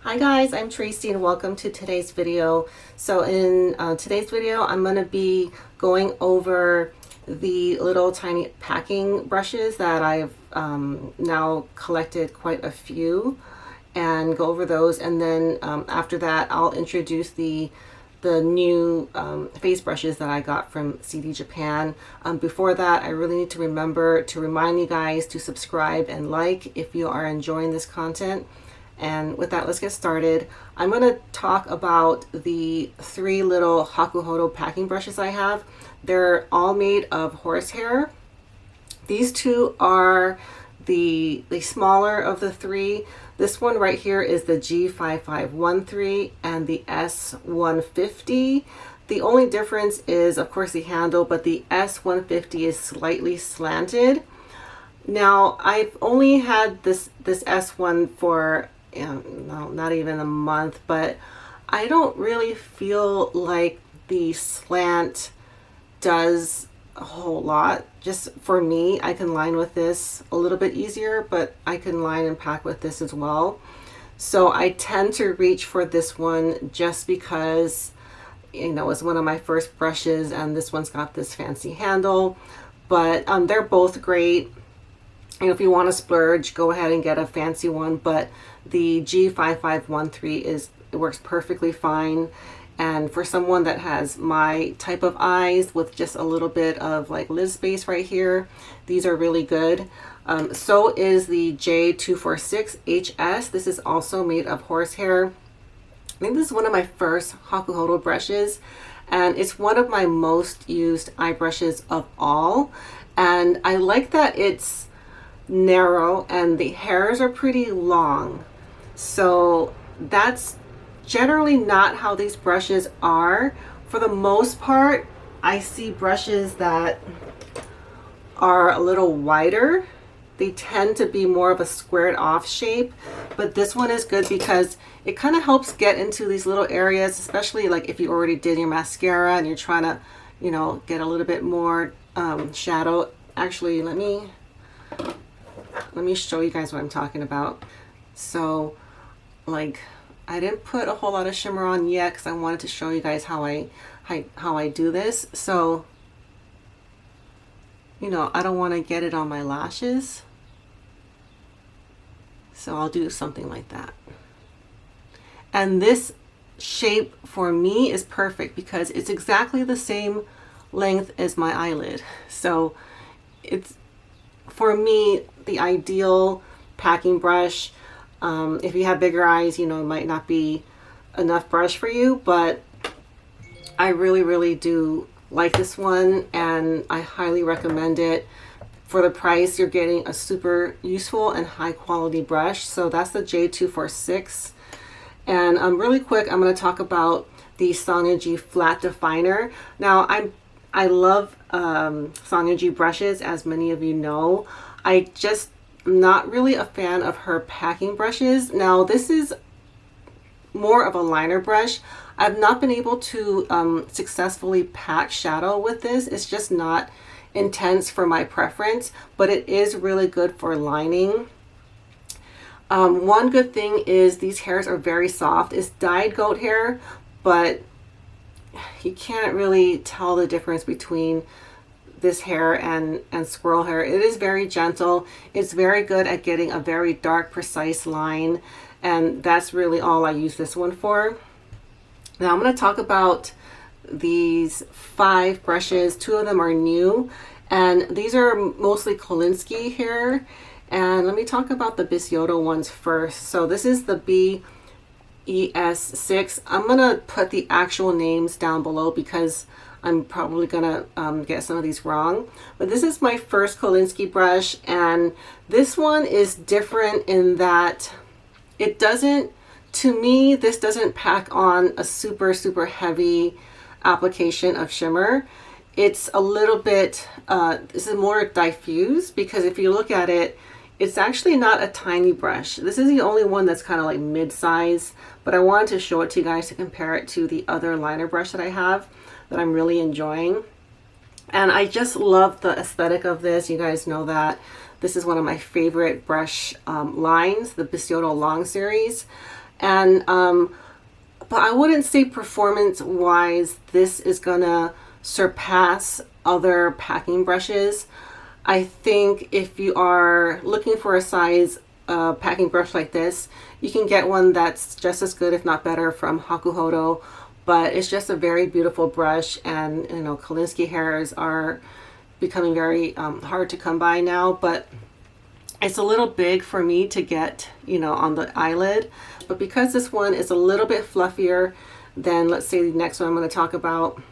Hi guys, I'm Tracy and welcome to today's video. So in today's video, I'm going to be going over the little tiny packing brushes that I've now collected quite a few, and go over those, and then after that I'll introduce the new face brushes that I got from CD Japan. Before that, I really need to remember to remind you guys to subscribe and like if you are enjoying this content. And with that, let's get started. I'm going to talk about the three little Hakuhodo packing brushes I have. They're all made of horsehair. These two are the smaller of the three. This one right here is the G5513 and the S150. The only difference is, of course, the handle, but the S150 is slightly slanted. Now, I've only had this S1 for no, not even a month, but I don't really feel like the slant does a whole lot. Just for me, I can line with this a little bit easier, but I can line and pack with this as well. So I tend to reach for this one just because, you know, it's one of my first brushes, and this one's got this fancy handle. But they're both great. And if you want to splurge, go ahead and get a fancy one, but the G5513 it works perfectly fine. And for someone that has my type of eyes with just a little bit of like lid space right here, these are really good. So is the J246HS. This is also made of horsehair. I think this is one of my first Hakuhodo brushes, and it's one of my most used eye brushes of all. And I like that it's narrow and the hairs are pretty long. So that's generally not how these brushes are. For the most part, I see brushes that are a little wider. They tend to be more of a squared off shape, but this one is good because it kind of helps get into these little areas, especially like if you already did your mascara and you're trying to, you know, get a little bit more shadow. Actually, let me show you guys what I'm talking about. So like, I didn't put a whole lot of shimmer on yet because I wanted to show you guys how I do this. So, you know, I don't want to get it on my lashes, so I'll do something like that. And this shape for me is perfect because it's exactly the same length as my eyelid. So it's, for me, the ideal packing brush. If you have bigger eyes, you know, it might not be enough brush for you, but I really do like this one, and I highly recommend it. For the price, you're getting a super useful and high quality brush. So that's the J246. And really quick, I'm going to talk about the Sonia G flat definer. Now, I love Sonia G brushes, as many of you know. I just not really a fan of her packing brushes. Now, this is more of a liner brush. I've not been able to successfully pack shadow with this. It's just not intense for my preference, but it is really good for lining. One good thing is these hairs are very soft. It's dyed goat hair, but you can't really tell the difference between this hair and squirrel hair. It is very gentle. It's very good at getting a very dark, precise line, and that's really all I use this one for. Now I'm going to talk about these 5 brushes. 2 of them are new, and these are mostly Kolinsky hair. And let me talk about the Bisyodo ones first. So this is the BES6. I'm going to put the actual names down below because I'm probably gonna get some of these wrong, but this is my first Kolinsky brush, and this one is different in that it doesn't, to me, this doesn't pack on a super heavy application of shimmer. It's a little bit, this is more diffuse, because if you look at it, it's actually not a tiny brush. This is the only one that's kind of like mid-size, but I wanted to show it to you guys to compare it to the other liner brush that I have that I'm really enjoying. And I just love the aesthetic of this. You guys know that this is one of my favorite brush lines, the Bisyodo long series. And but I wouldn't say performance wise this is gonna surpass other packing brushes. I think if you are looking for a size packing brush like this, you can get one that's just as good, if not better, from Hakuhodo. But it's just a very beautiful brush, and you know, Kolinsky hairs are becoming very hard to come by now, but it's a little big for me to get, you know, on the eyelid. But because this one is a little bit fluffier than, let's say, the next one I'm going to talk about,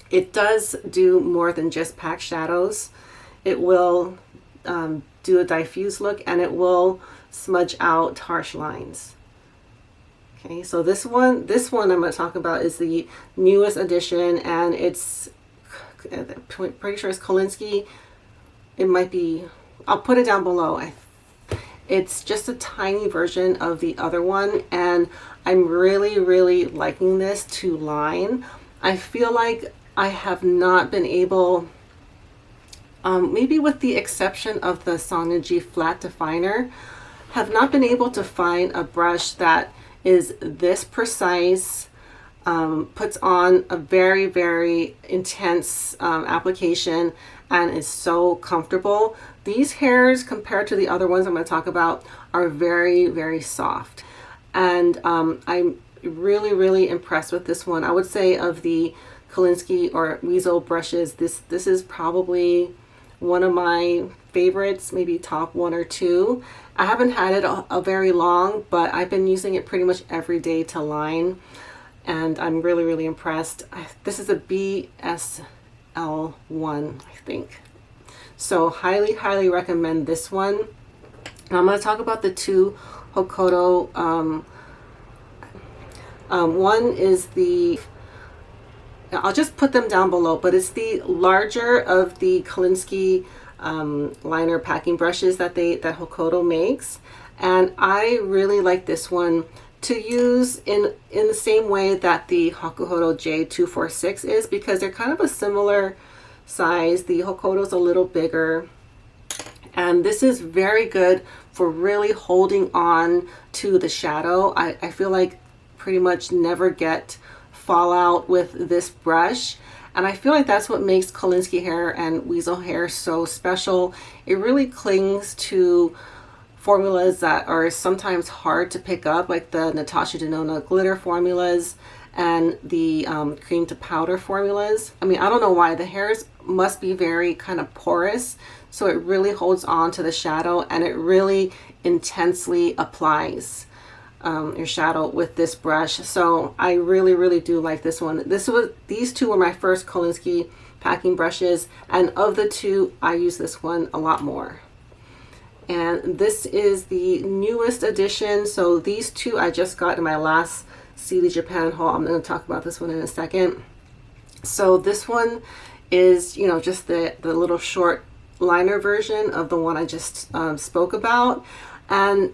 it does do more than just pack shadows. It will do a diffuse look, and it will smudge out harsh lines. Okay, so this one I'm going to talk about is the newest edition, and it's pretty sure it's Kolinsky. It might be, I'll put it down below. It's just a tiny version of the other one, and I'm really liking this to line. I feel like I have not been able, maybe with the exception of the Sonia G flat definer, have not been able to find a brush that is this precise, puts on a very intense application, and is so comfortable. These hairs, compared to the other ones I'm going to talk about, are very soft, and I'm really impressed with this one. I would say of the Kolinsky or weasel brushes, this is probably one of my favorites, maybe top 1 or 2. I haven't had it a very long, but I've been using it pretty much every day to line, and I'm really impressed. This is a BSL1, I think. So highly recommend this one. Now I'm going to talk about the 2 Hokuto. One is the, I'll just put them down below, but it's the larger of the Kolinsky liner packing brushes that Hokuto makes, and I really like this one to use in the same way that the Hakuhodo J246 is, because they're kind of a similar size. The Hokuto's a little bigger, and this is very good for really holding on to the shadow. I feel like pretty much never get fallout with this brush, and I feel like that's what makes Kolinsky hair and weasel hair so special. It really clings to formulas that are sometimes hard to pick up, like the Natasha Denona glitter formulas and the cream to powder formulas. I mean, I don't know why. The hairs must be very kind of porous, so it really holds on to the shadow, and it really intensely applies your shadow with this brush. So I really do like this one. These 2 were my first Kolinsky packing brushes, and of the 2, I use this one a lot more. And this is the newest edition. So these 2 I just got in my last CD Japan haul. I'm going to talk about this one in a second. So this one is, you know, just the little short liner version of the one I just spoke about, and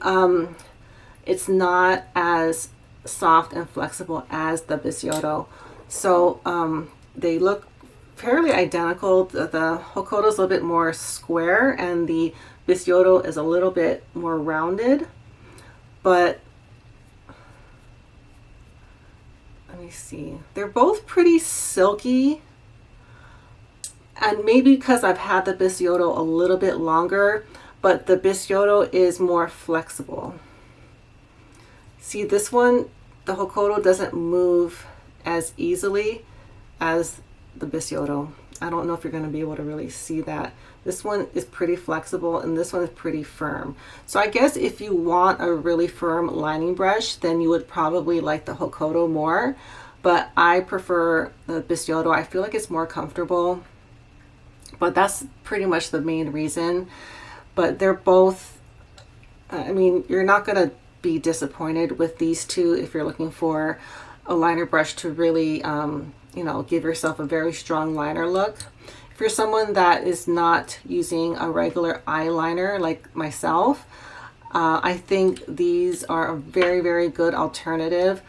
it's not as soft and flexible as the Bisyodo. So they look fairly identical. The Hokuto is a little bit more square, and the Bisyodo is a little bit more rounded. But let me see. They're both pretty silky, and maybe because I've had the Bisyodo a little bit longer, but the Bisyodo is more flexible. See, this one, the Hokuto doesn't move as easily as the Bisyodo. I don't know if you're going to be able to really see that. This one is pretty flexible, and this one is pretty firm. So I guess if you want a really firm lining brush, then you would probably like the Hokuto more, but I prefer the Bisyodo. I feel like it's more comfortable, but that's pretty much the main reason. But they're both, I mean, you're not going to be disappointed with these 2 if you're looking for a liner brush to really you know, give yourself a very strong liner look. If you're someone that is not using a regular eyeliner like myself, I think these are a very good alternative.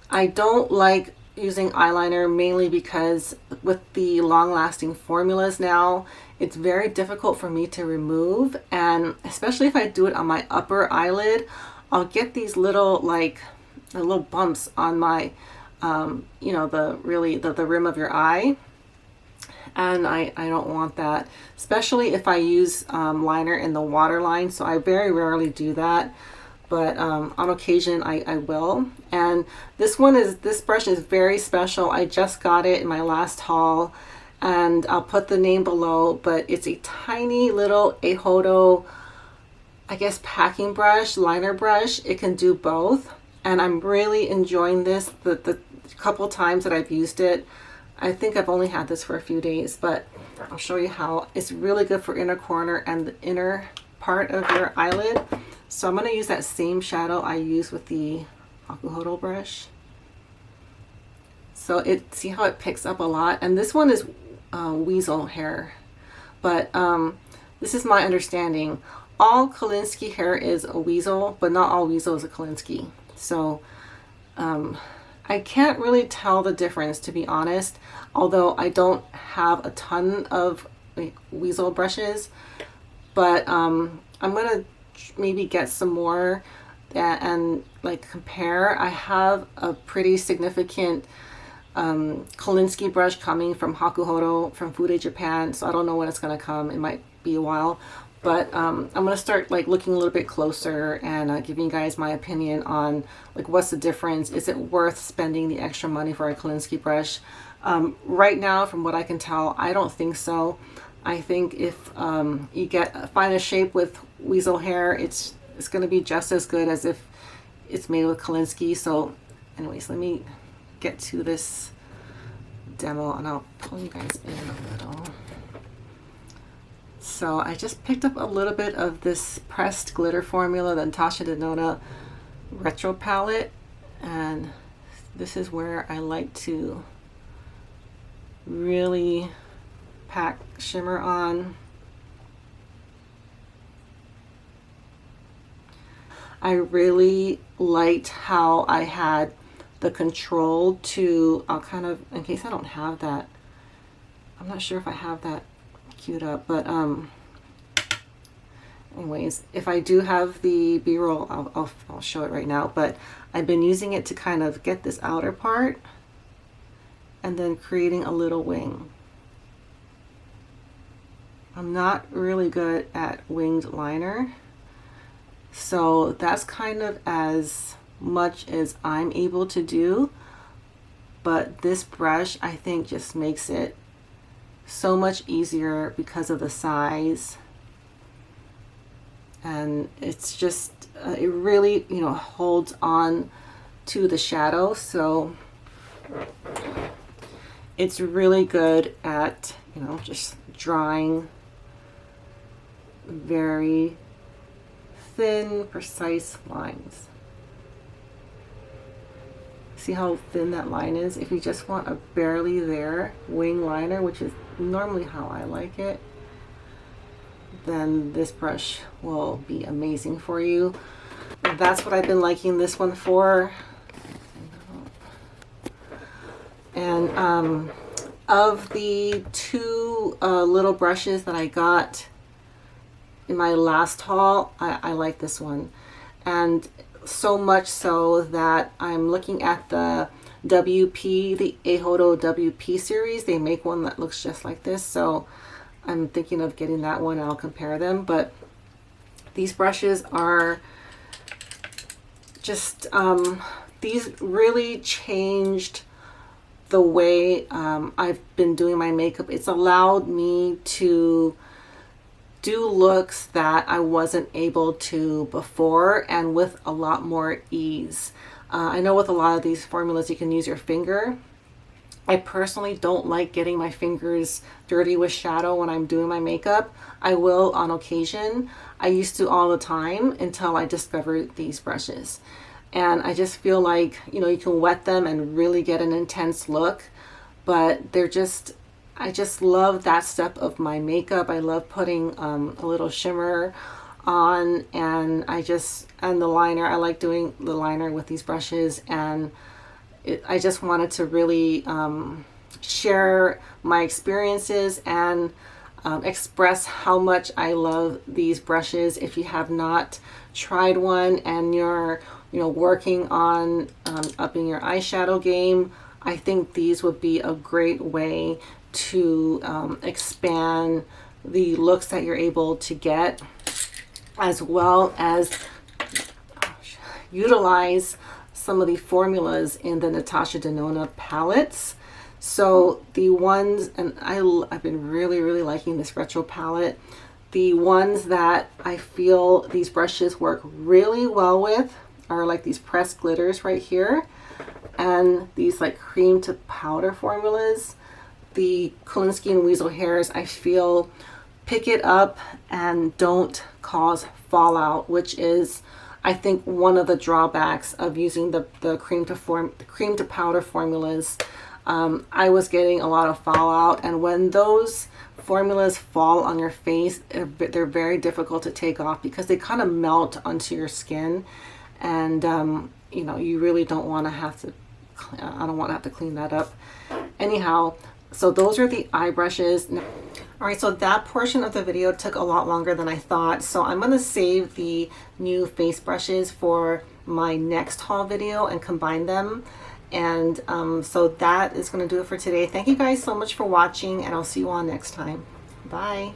I don't like using eyeliner mainly because with the long-lasting formulas now, it's very difficult for me to remove, and especially if I do it on my upper eyelid, I'll get these little like little bumps on my, you know, the rim of your eye. And I don't want that, especially if I use liner in the waterline. So I very rarely do that, but on occasion I will. And this brush is very special. I just got it in my last haul, and I'll put the name below, but it's a tiny little Eihodo, I guess, packing brush, liner brush. It can do both, and I'm really enjoying this. The couple times that I've used it, I think I've only had this for a few days, but I'll show you how. It's really good for inner corner and the inner part of your eyelid. So I'm going to use that same shadow I use with the Hakuhodo brush. So see how it picks up a lot? And this one is weasel hair, but this is my understanding. All Kolinsky hair is a weasel, but not all weasel is a Kolinsky. So I can't really tell the difference, to be honest, although I don't have a ton of like weasel brushes, but I'm gonna maybe get some more and like compare. I have a pretty significant Kolinsky brush coming from Hakuhodo from Fude Japan, so I don't know when it's gonna come. It might be a while, but I'm gonna start like looking a little bit closer and giving you guys my opinion on like what's the difference. Is it worth spending the extra money for a Kolinsky brush? Right now, from what I can tell, I don't think so. I think if you find a shape with weasel hair, it's gonna be just as good as if it's made with Kolinsky. So anyways, let me get to this demo and I'll pull you guys in a little. So I just picked up a little bit of this pressed glitter formula, the Natasha Denona retro palette, and this is where I like to really pack shimmer on. I really liked how I had the control to, I'll kind of, in case I don't have that, I'm not sure if I have that queued up, but anyways, if I do have the B-roll, I'll show it right now, but I've been using it to kind of get this outer part and then creating a little wing. I'm not really good at winged liner, so that's kind of as much as I'm able to do, but this brush I think just makes it so much easier because of the size, and it's just it really, you know, holds on to the shadow, so it's really good at, you know, just drawing very thin, precise lines. See how thin that line is? If you just want a barely there wing liner, which is normally how I like it, then this brush will be amazing for you. That's what I've been liking this one for. And of the two little brushes that I got in my last haul, I like this one, and so much so that I'm looking at the WP, the Eihodo WP series. They make one that looks just like this, so I'm thinking of getting that one and I'll compare them. But these brushes are just these really changed the way I've been doing my makeup. It's allowed me to do looks that I wasn't able to before, and with a lot more ease. I know with a lot of these formulas you can use your finger. I personally don't like getting my fingers dirty with shadow when I'm doing my makeup. I will on occasion. I used to all the time until I discovered these brushes. And I just feel like, you know, you can wet them and really get an intense look, but they're just, I just love that step of my makeup. I love putting a little shimmer on, and and the liner, I like doing the liner with these brushes, and I just wanted to really share my experiences and express how much I love these brushes. If you have not tried one and you're you know, working on upping your eyeshadow game, I think these would be a great way to expand the looks that you're able to get, as well as utilize some of the formulas in the Natasha Denona palettes. So the ones, and I've been really liking this retro palette. The ones that I feel these brushes work really well with are like these pressed glitters right here, and these like cream to powder formulas. The Kolinsky and Weasel hairs, I feel, pick it up and don't cause fallout, which is, I think, one of the drawbacks of using the cream to powder formulas. I was getting a lot of fallout, and when those formulas fall on your face, they're very difficult to take off because they kind of melt onto your skin, and you know, you really don't want to have to, I don't want to have to clean that up. Anyhow, so those are the eye brushes. All right, so that portion of the video took a lot longer than I thought, so I'm going to save the new face brushes for my next haul video and combine them. And so that is going to do it for today. Thank you guys so much for watching, and I'll see you all next time. Bye.